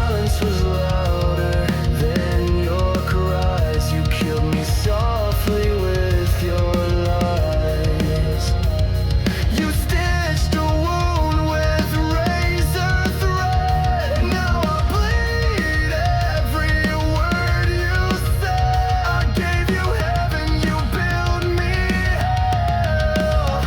silence was louder than your cries. You killed me softly with your lies. You stitched a wound with razor thread. Now I bleed every word you said. I gave you heaven, you built me hell.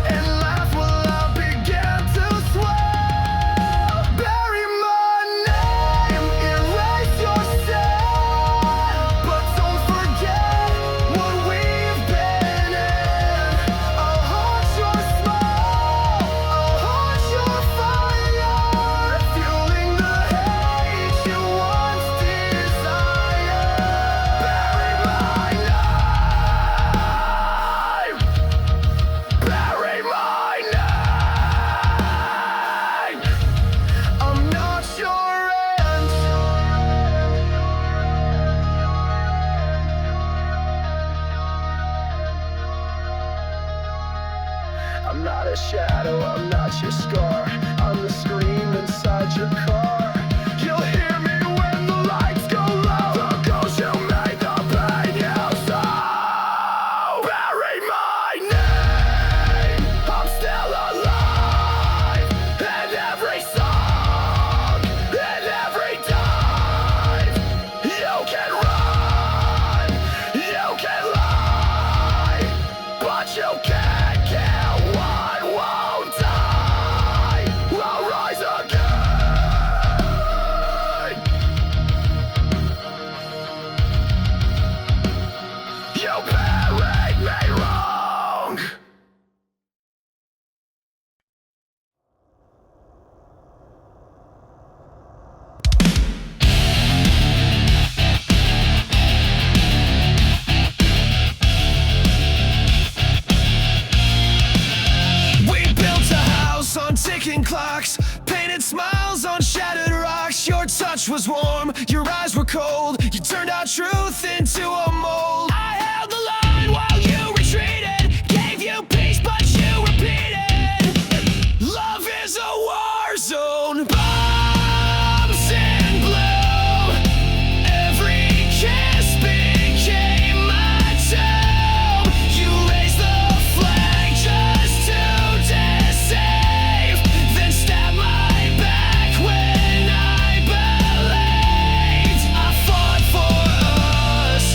And laugh while I began to swell. Bury my name, erase yourself, but don't forget what we've been in. I'll haunt your smile, I'll haunt your fire, fueling the hate you once desired. Bury my name, bury my name. I'm not your end. I'm not a shadow, I'm not your scar. I'm the scream inside your car. You'll hear me when the lights go low. The ghost you made, the pain you sow. Bury my name, I'm still alive. In every song, in every dive. You can run, you can lie, but you can't kill what won't die. I'll rise again. You buried me wrong. We built a house on ticking clocks, painted smiles on shattered rocks. Your touch was warm, your eyes were cold. You turned our truth into a mold. I held the line while you retreated, gave you peace but you repeated. Love is a war zone, bombs in bloom. Every kiss became my tomb. You raised the flag just to deceive, then stabbed my back when I believed. I fought for us,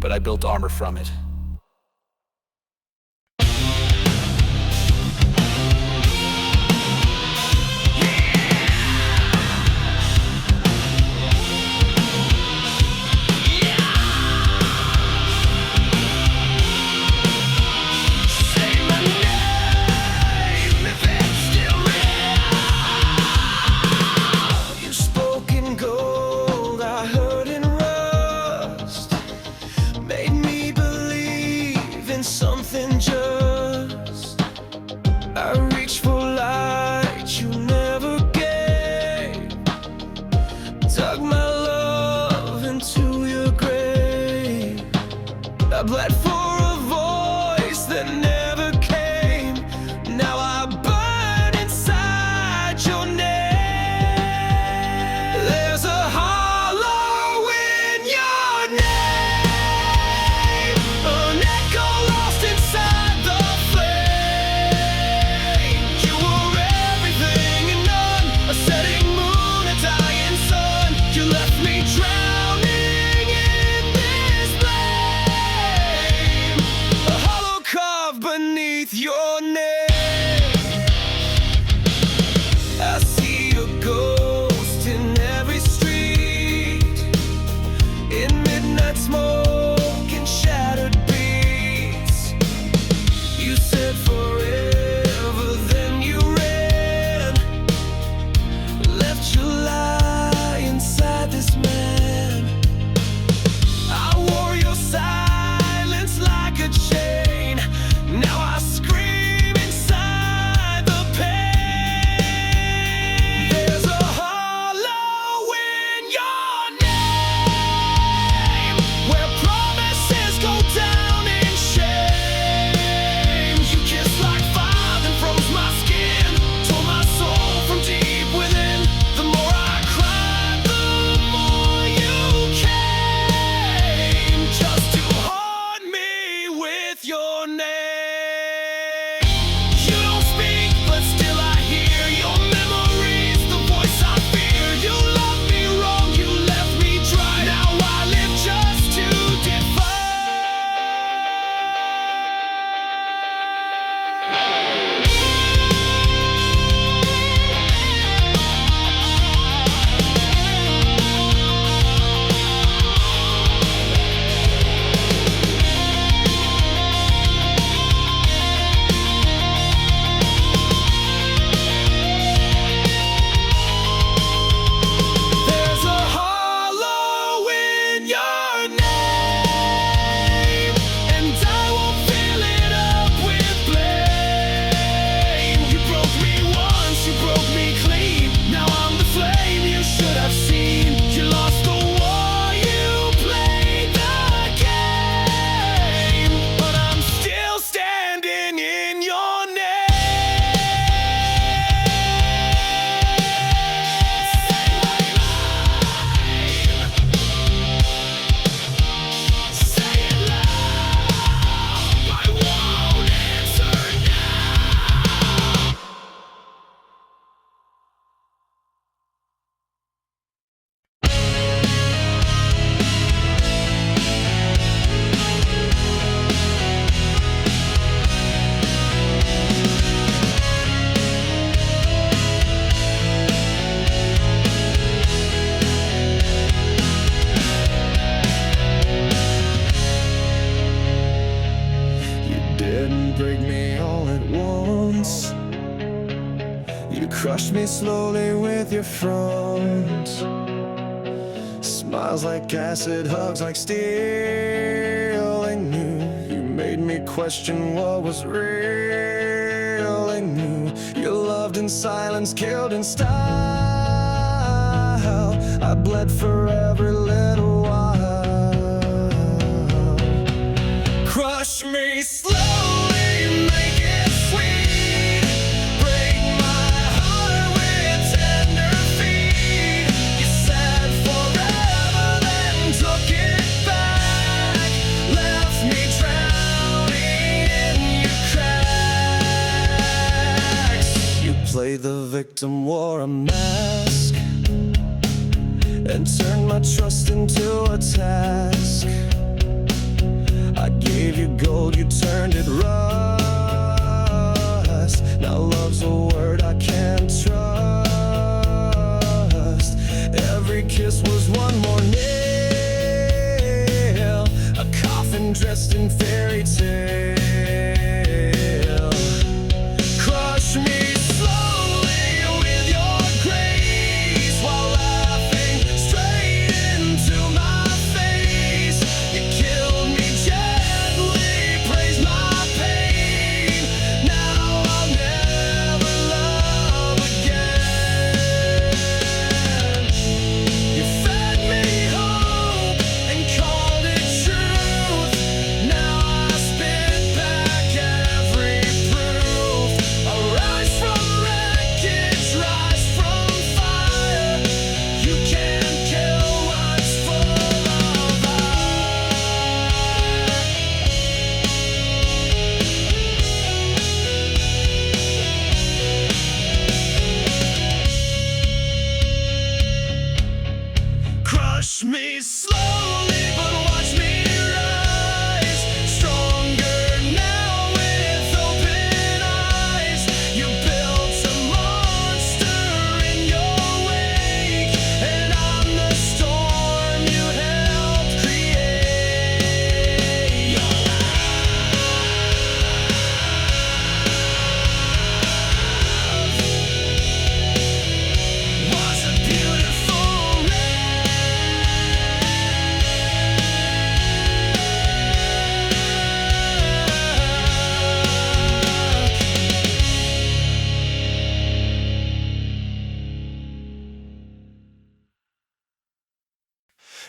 but I built armor from it. Something just I reach for light you never gave, dug my love into your grave. I bled for a voice that never came. Now I burn inside your name. There's a hollow in your name, an echo lost inside the flame. You were everything and none, a setting moon, a dying sun. You left me drowning in this flame, a hollow carved beneath your name. I see a ghost in every street, in midnight smoke and shattered beats. You said forever, then you ran, left your lie inside this man. I wore your silence like a chain. Now I scream inside the pain. There's a hollow in your name, where promises go down in shame. You kissed like fire, then froze my skin, tore my soul from deep within. The more I cried, the more you came, just to haunt me with your name. You don't speak, but still I hear your memories, the voice I fear. You loved me wrong, you left me dry. Now I live just to defy. There's a hollow in your name, and I won't fill it up with blame. You broke me once, you broke me clean. Now I'm the flame you should have seen. You lost the war, you played the game, but I'm still standing in your name. Say it loud, I won't answer now. You didn't break me all at once. You crushed me slowly with your front. Smiles like acid, hugs like steel. I knew you made me question what was real. I knew you loved in silence, killed in style. I bled for every little while. Crush me slowly, make it sweet. Break my heart with tender feet. You said forever, then took it back. Left me drowning in your cracks. You played the victim, wore a mask, and turned my trust into a task. I gave you gold, you turned it rust. Now love's a word I can't trust. Every kiss was one more nail, a coffin dressed in fairy tale. Crush me slowly with your grace while laughing straight into my face. You killed me gently, praised my pain. Now I'll never love again. You fed me hope and called it truth. Now I spit back every proof. I rise from wreckage, rise from fire. You can't kill what's full of Crush me slowly, but watch me rise. Stronger now with open eyes. You built a monster in your wake, and I'm the storm you helped create. Your love was a beautiful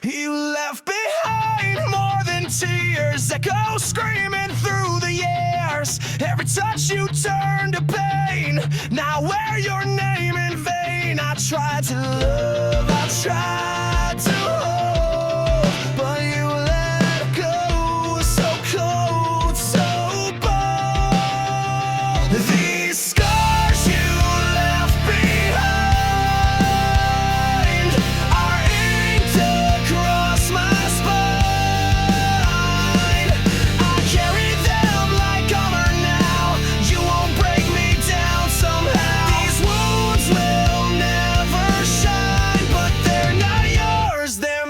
You left behind more than tears, echo screaming through the years. Every touch you turned to pain. Now wear your name in vain. I tried to love, I tried to hold, but you let go. So cold, so bold. These scars you left behind are inked across my spine. I carry them like armor now. You won't break me down somehow. These wounds will never shine, but they're not yours, they're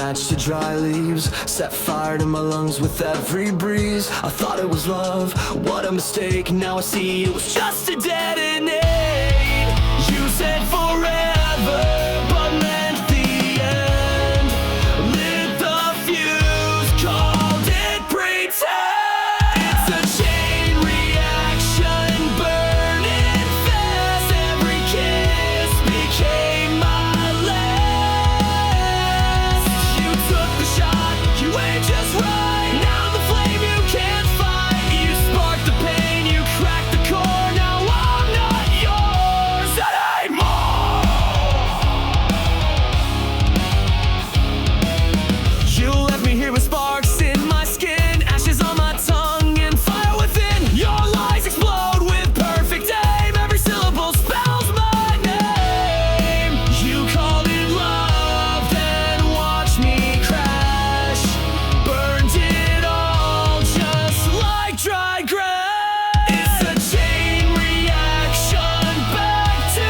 match to dry leaves, set fire to my lungs with every breeze. I thought it was love, what a mistake. Now I see it was just a detonate. You said forever, but meant the end. Lit the fuse, called it pretend. It's a chain reaction, burning fast. Every kiss became my last. You took the shot, you aimed just right. Now the flame you can't fight. You sparked the pain, you cracked the core. Now I'm not yours anymore. You left me here with sparks in my skin, ashes on my tongue, and fire within. Your lies explode with perfect aim. Every syllable spells my name. You called it love, then watched me crash. Burned it all just like dry grass. It's a chain reaction, back to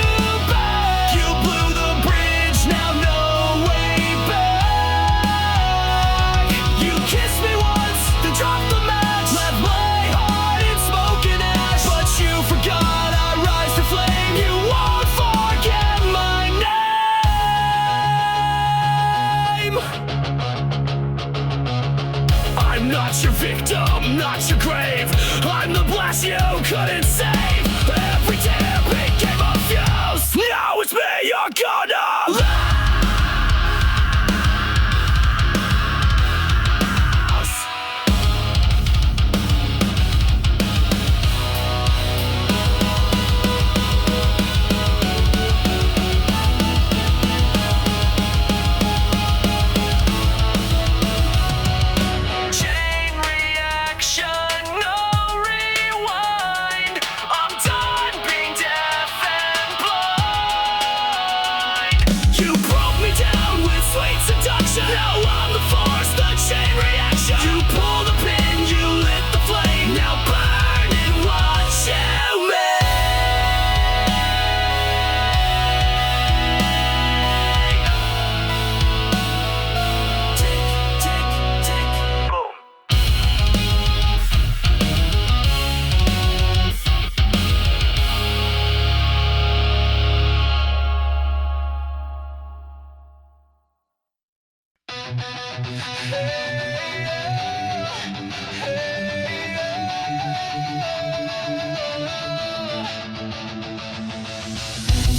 back. You blew the bridge, now no way back. You kissed me once, then dropped the match. Left my heart in smoke and ash. But you forgot I rise to flame. You won't forget my name. I'm not your victim, not your grave. I'm the blast you couldn't save. Every tear became a fuse. Now it's me you're gonna lose. Chain reaction, no rewind. I'm done being deaf and blind. You broke me down with sweet seduction. Now I'm the force, the chain reaction. You pull the pin, you lit the flame. Now burn and watch you make. Tick, tick, tick, boom.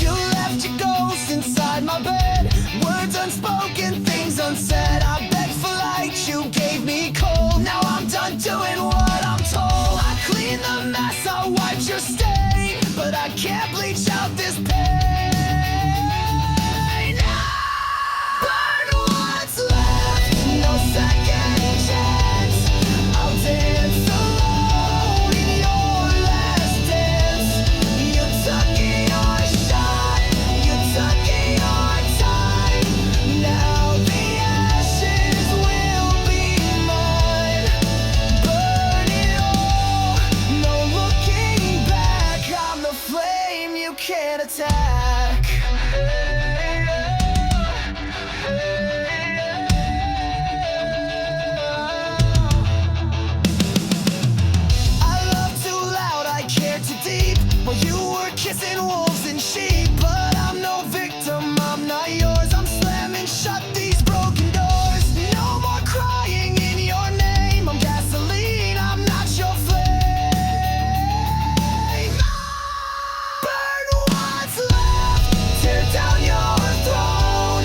You left your ghost inside my bed. Words unspoken, things unsaid. I begged for light, you gave me cold. Now I'm done doing what I'm told. I cleaned the mess, I wiped your stain, but I can't bleach out this pain. Burn what's left, no second chance. I'll dance alone in your last dance. You took your shot, you took your time. Now the ashes will be mine. Burn it all, no looking back. I'm the flame you can't attack. I love too loud, I care too deep. While you were kissing wolves and sheep. But I'm no victim, I'm not yours. I'm slamming shut these broken doors. No more crying in your name. I'm gasoline, I'm not your flame. Burn what's left, tear down your throne.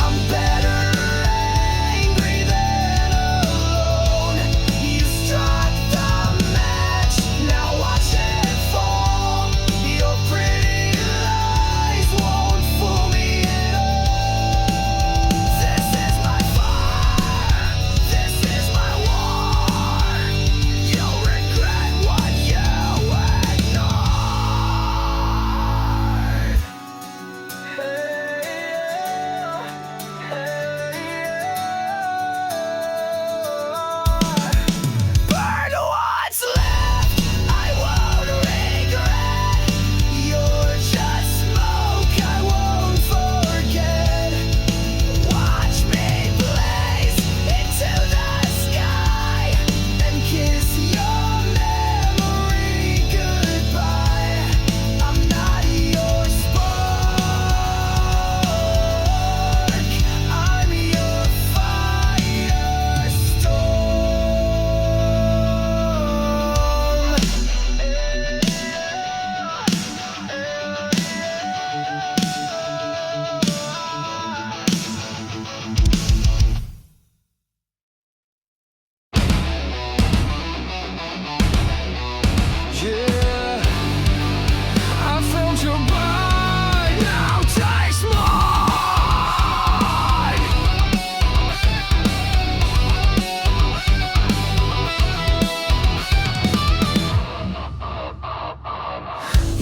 I'm better angry than alone. You struck the match, now watch it fall. You're pretty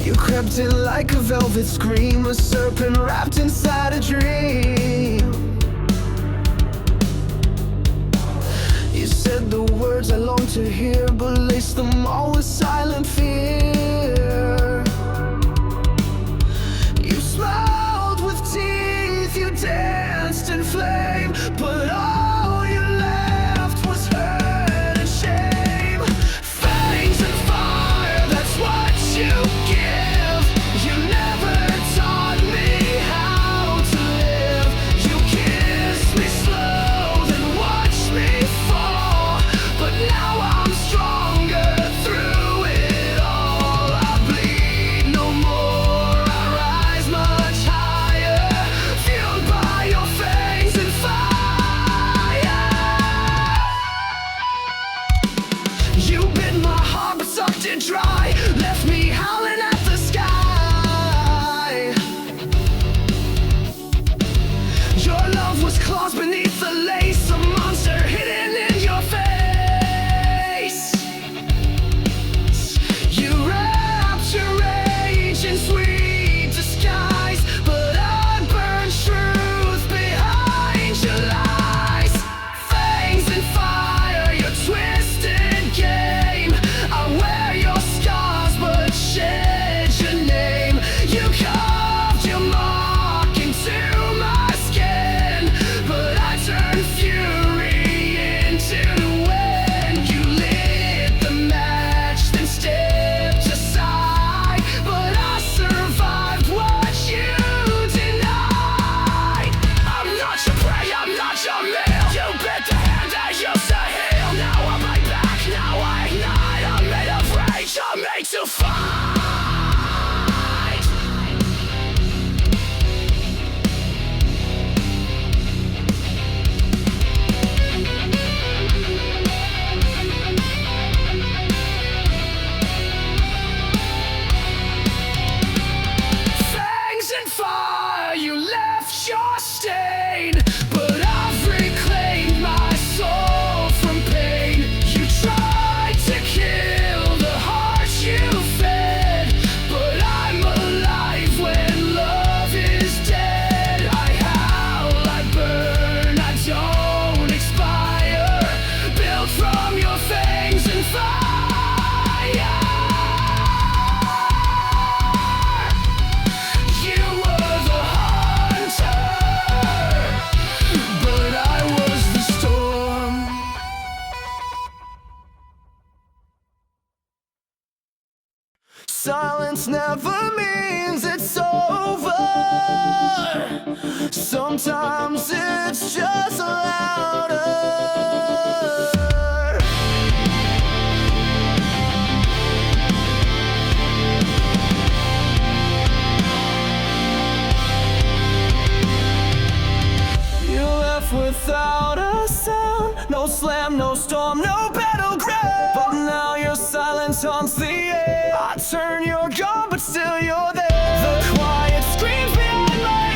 You crept in like a velvet scream, a serpent wrapped inside a dream. You said the words I longed to hear, but laced them all with silent fear. You smiled with teeth, you danced in flame, but all you left was hurt and shame. Fangs and fire, that's what you give. You never taught me how to live. You kissed me slow, then watched me fall, but now I'm stronger through it all. I bleed no more, I rise much higher, fueled by your fangs and fire. You bit my heart but sucked it dry, left me howling at the sky. Your love was claws beneath the lace, a monster hidden in your face. You wrapped your rage in sweet disguise, but I burned truth behind your lies. Fangs and fire, your twisted game. I wear your scars but shed your name. You carved your mark into my skin, but I turned fury into wind. You lit the match, then stepped aside, but I survived what you denied. I'm not your prey, I'm not your meal. You bit the hand that used to heal. Now I'm right back, now I ignite. I'm made of rage, I'm made to fight. Fangs and fire, you left your stain, but I've reclaimed my soul from pain. You tried to kill the heart you fed, but I'm alive when love is dead. I howl, I burn, I don't expire, built from your fangs and fire. You were the hunter, but I was the storm. Silence never means it's over. Sometimes it's just louder. You left without a sound, no slam, no storm, no battleground. But now your silence haunts the air. I turn your gun, but still you're there. The quiet screams behind my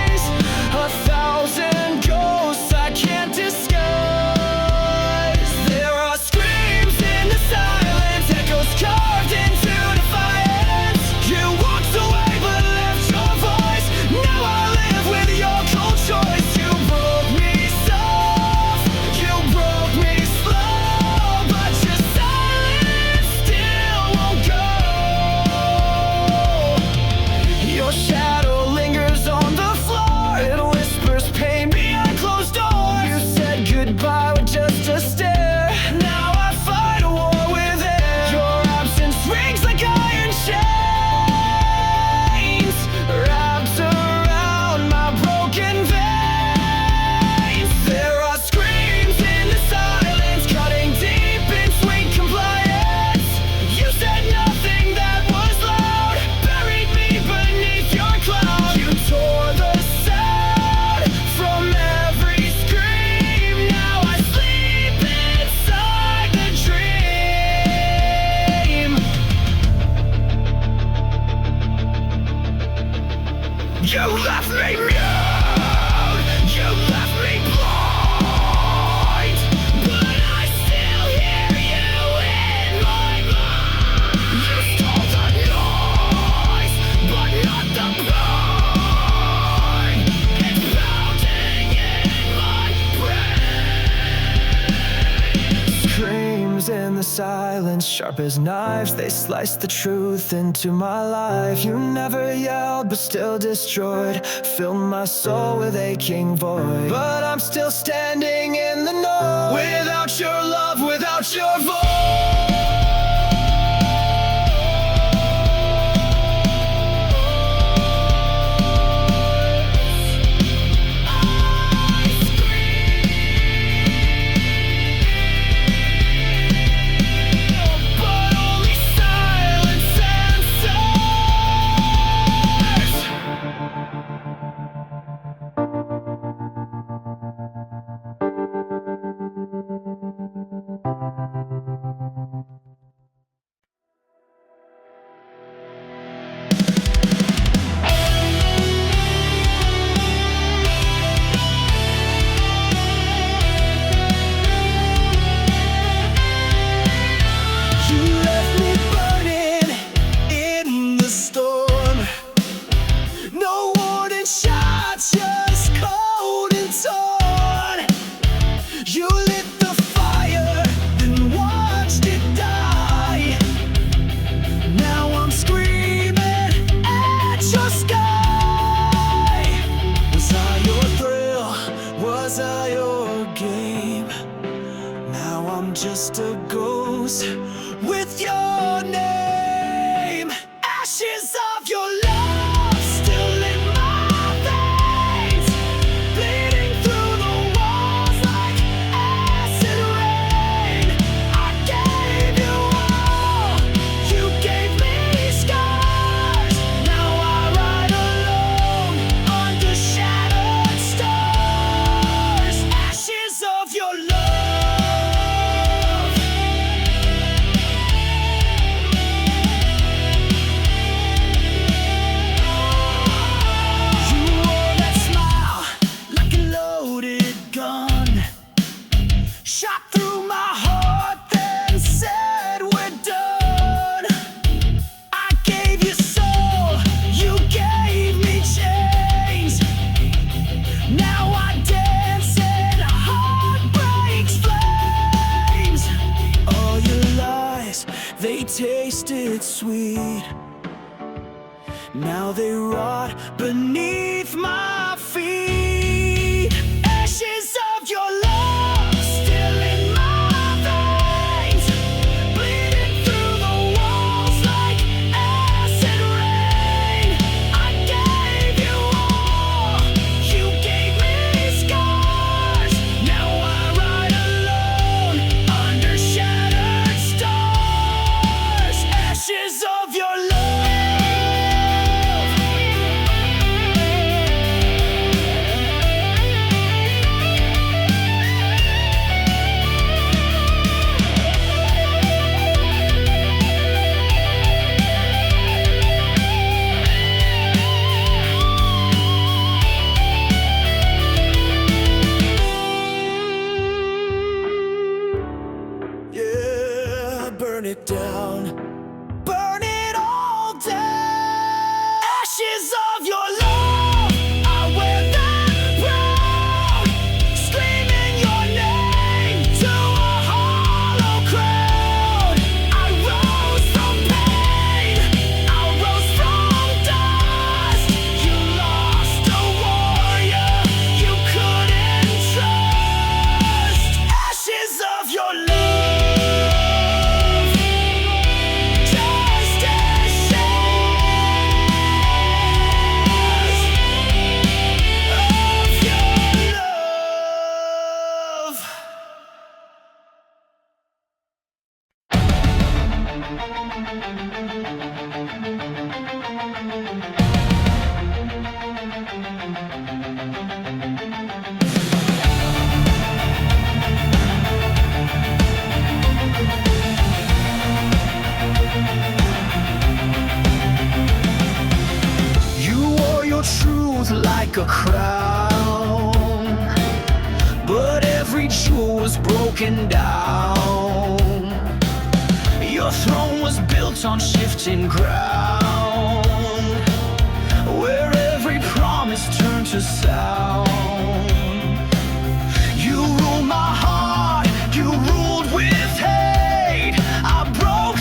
eyes, a thousand ghosts I can't disguise. There are screams in the silence, echoes carved into defiance. You walked away but left your voice. Now I live with your cold choice. You broke me soft, you broke me slow, but your silence still won't go. Sharp as knives, they sliced the truth into my life. You never yelled, but still destroyed. Filled my soul with aching void. But I'm still standing in the noise. Without your love, without your voice. Just a ghost with your name. Ashes of your love still in my veins, bleeding through the walls like acid rain. I gave you all, you gave me scars. Now I ride alone under shattered stars. Ashes of your love. They tasted sweet, now they rot beneath my feet. Ashes of your love still in my veins, bleeding through the walls like acid rain. I gave you all, you gave me scars. Now I ride alone under shattered stars. Ashes of your love. Yeah, burn it down. Burn it all down. Ashes of your love, I wear them proud, screaming your name to a hollow crowd. I rose from pain, I rose from dust. You lost a warrior you couldn't trust. Ashes of your love. You wore your truth like a crown, but every jewel was broken down. Your throne was built on shifting ground, where every promise turned to sound. You ruled my heart, you ruled with hate. I broke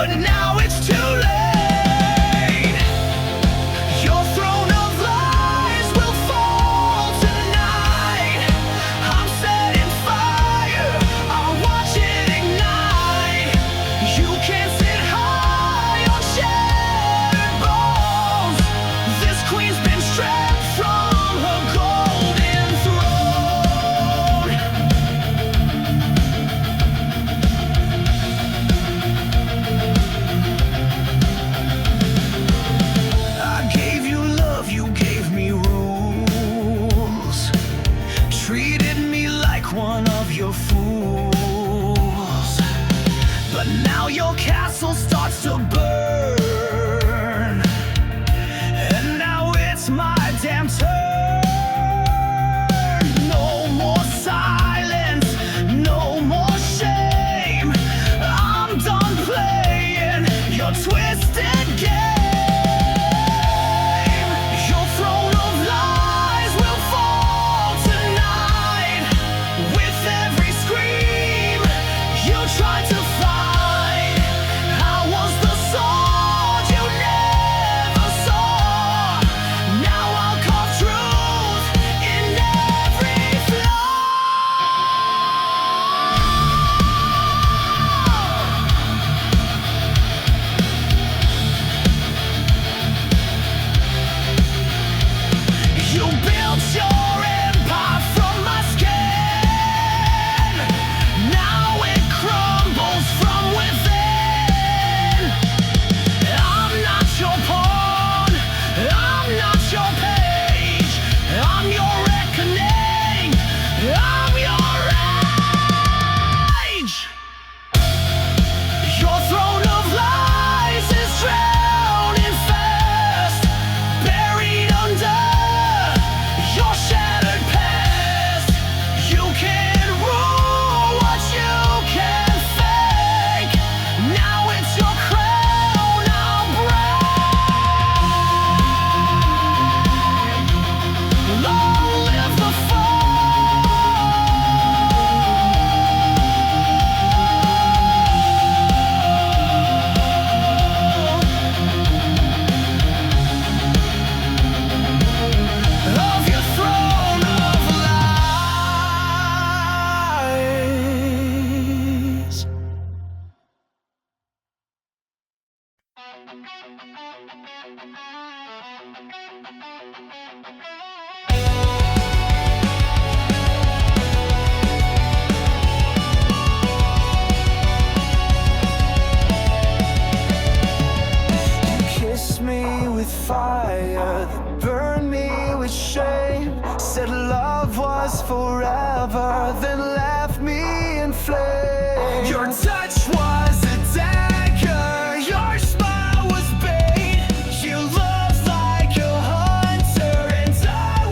but now it's too late. Your throne of lies will fall tonight. I'm setting fire, I'll watch it ignite. You can't sit high on shattered bones. This queen's been stripped from her golden throne. I gave you love, you gave me rules. Treated me like one of your fools. But now your castle starts to burn, and now it's my damn turn. No more silence, no more shame. I'm done playing your twisted game. Your throne of lies will fall tonight. With every scream you tried to fight, I was the sword you never saw. Now I'll carve truth in every flaw. You built your empire from my skin. Now it crumbles from within. I'm not your pawn, I'm not your page. I'm your reckoning, I'm your rage. Your throne of lies is drowning fast, buried under your shattered past. You can't rule what you can't fake. Now it's your crown I'll break. Long live the of your throne of lies. Kiss me with fire, then burn me with shame. Said love was forever, then left me in flames. Your touch was a dagger, your smile was bait. You loved like a hunter, and I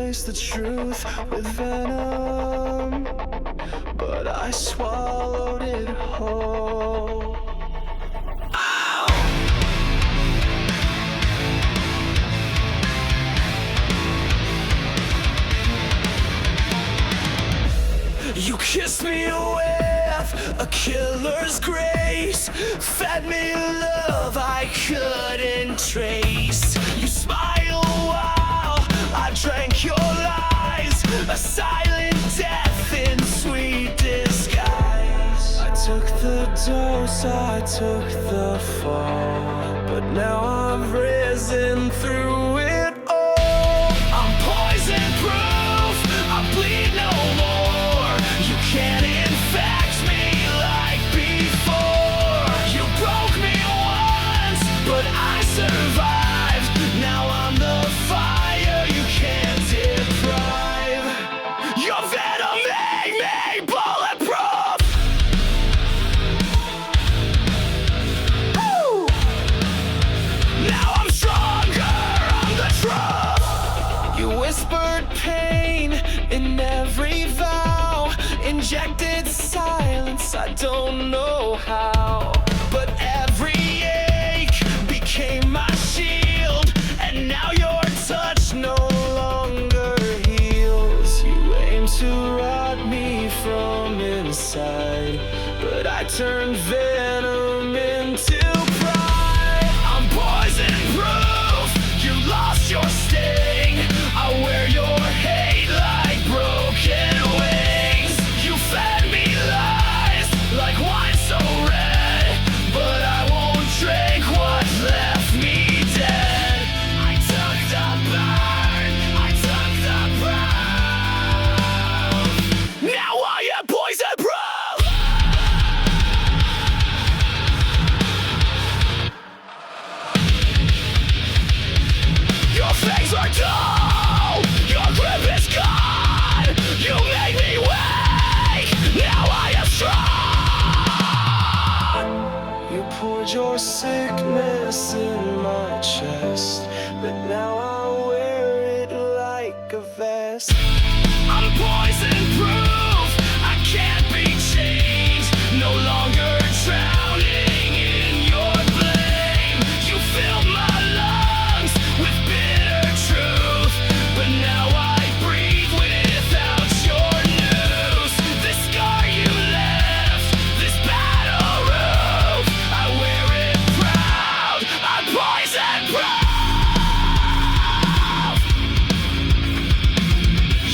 replace the truth with venom, but I swallowed it whole. You kissed me with a killer's grace, fed me love I couldn't trace. You smiled while I drank your lies, a silent death in sweet disguise. I took the dose, I took the fall, but now I've risen through it all. I'm poison proof, I bleed no more. You can't infect me like before. You broke me once, but I survived. Now I'm the fire you can't deprive. Your venom made me bulletproof. Woo! Now I'm stronger, I'm the truth. You whispered pain in every vow, injected silence, I don't know how. But every ache became my shield, and now your touch no longer heals. You aim to rot me from inside, but I turned venom into pride. I'm poison proof, you lost your sting. I wear your hate like broken wings. You fed me lies like wine so red, but I won't drink what left me dead. I took the burn, I took the brown. Now I am poison proof. Your fangs are dull, your grip is gone. You made me weak, now I am strong. You poured your sickness in my chest, but now I wear it like a vest. I'm poison proof, I can't be changed. No longer drowning in your blame. You filled my lungs with bitter truth, but now I breathe without your news. This scar you left, this battle roof, I wear it proud. I'm poison proof.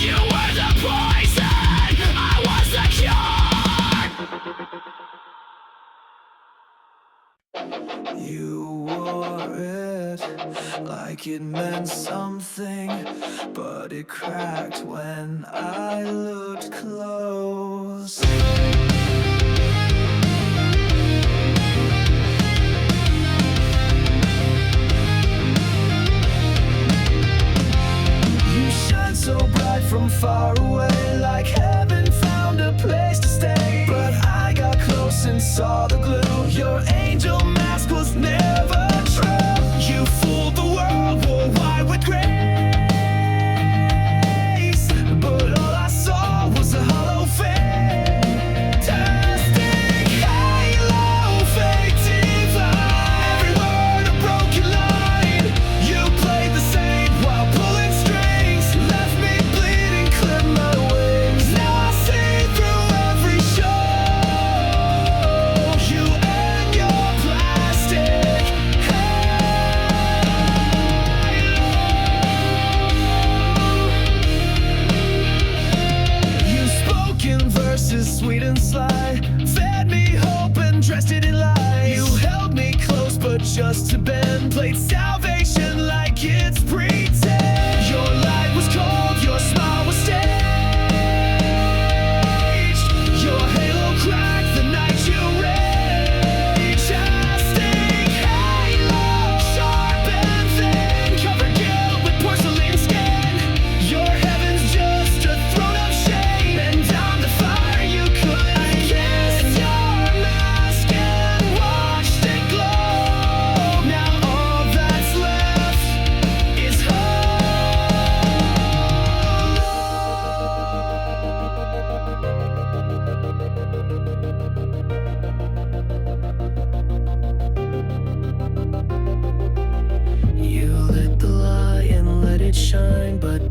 You were the poison, I was the cure. You wore it like it meant something, but it cracked when I looked close. You shine so bright from far away, like heaven found a place to stay. But I got close and saw the glue. Your angel mask was never true. You fooled the world, wore white with grace, but all I saw was a hollow fantastic halo, fake divine. Every word a broken line. You played the same while pulling strings, left me bleeding, clipped my wings. Now I see through every show. You and your plastic halo. You spoke in verses sweet and sly, fed me hope and dressed it in lies. You held me close but just to bend, played salvation like it's pretend. Your light was cold, your smile was staged. Your halo cracked the night you raged. Casting halo, sharp and thin, covered guilt with porcelain skin. Your heaven's just a throne of shame, and I'm the fire you couldn't kiss. Your mask and watched it glow. Now all that's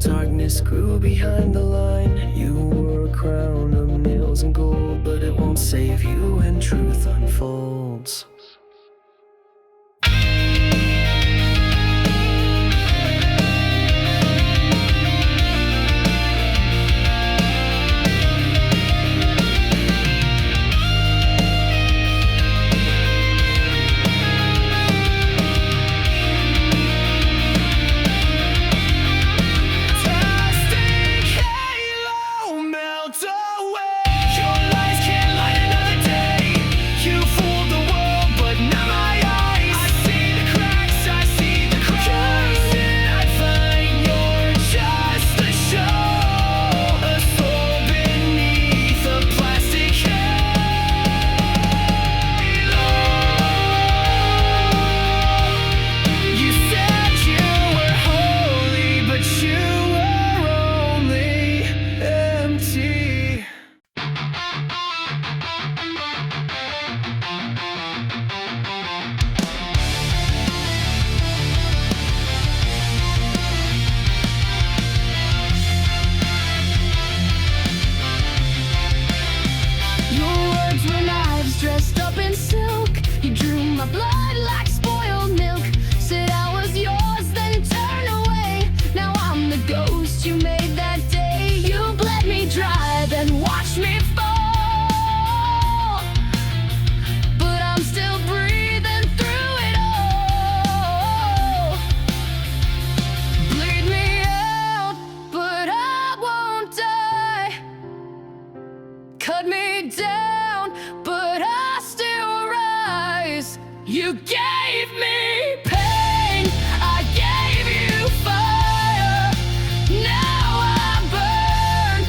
darkness grew behind the line. You wore a crown of nails and gold, but it won't save you when truth unfolds. Dressed up in silk, you drew my blood like spoiled milk. Said I was yours, then turned away. Now I'm the ghost you made that day. You bled me dry, then watched me fall. But I'm still breathing through it all. Bleed me out, but I won't die. Cut me down, but I still rise. You gave me pain, I gave you fire. Now I burn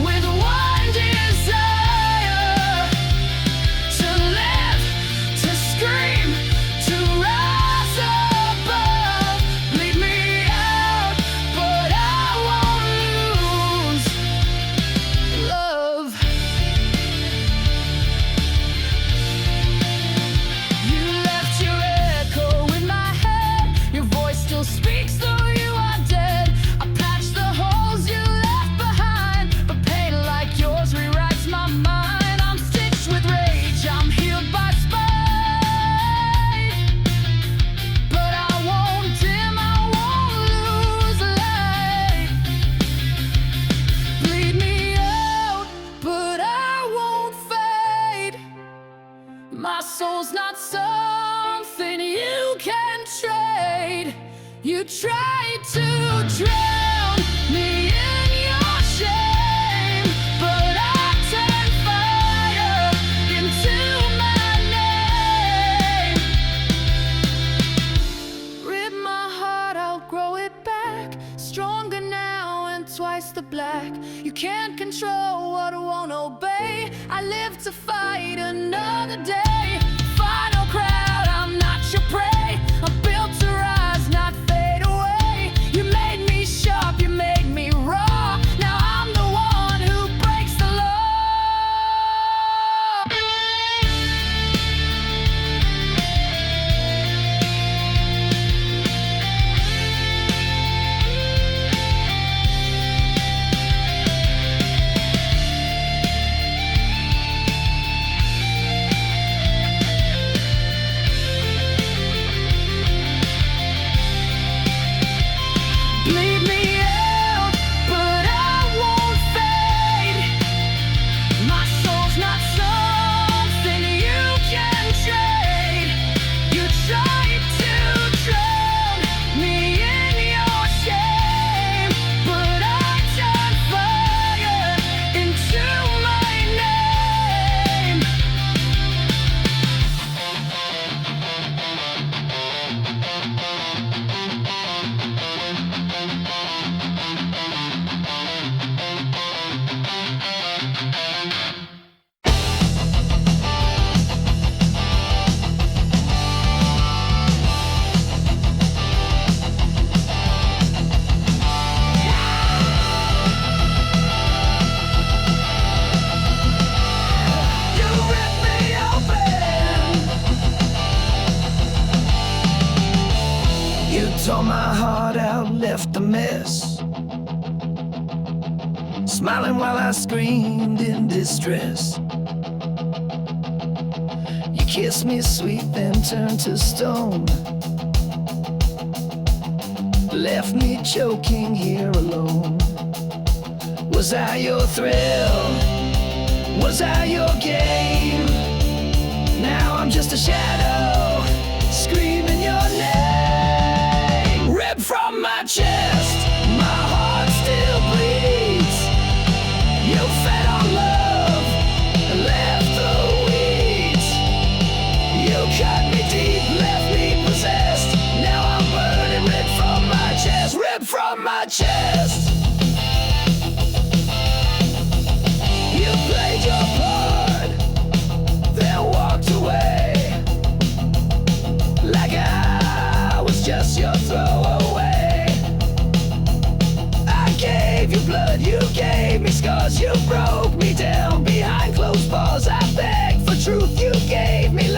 with one desire: to live, to scream, to rise above. Bleed me out, but I won't lose love. Speaks though you are dead. I patched the holes you left behind, but pain like yours rewrites my mind. I'm stitched with rage, I'm healed by spite. But I won't dim, I won't lose light. Bleed me out, but I won't fade. My soul's not something you can trade. You tried to drown me in your shame, but I turned fire into my name. Rip my heart out, grow it back, stronger now and twice the black. You can't control what I won't obey. I live to fight another day. Final crowd, I'm not your prey. I'm built to rise, not fade away. You made me sharp, you made me raw. Now I'm the one who breaks the law. Bleed me out, but I won't fade. My soul's not something you can trade. You tried to drown me in your shame, but I turned fire into my name. You ripped me open. You tore my heart out, left a mess. smiling while I screamed in distress. You kissed me sweet, then turned to stone. Left me choking here alone. Was I your thrill? Was I your game? Now I'm just a shadow, screaming your name. Ripped from my chest, my heart still bleeds. You fed on love and left the weeds. You cut me deep, left me possessed. Now I'm burning, ripped from my chest, ripped from my chest. You played your part, then walked away, like I was just your throwaway. I gave you blood, you gave me scars, you broke me down behind closed bars. I begged for truth, you gave me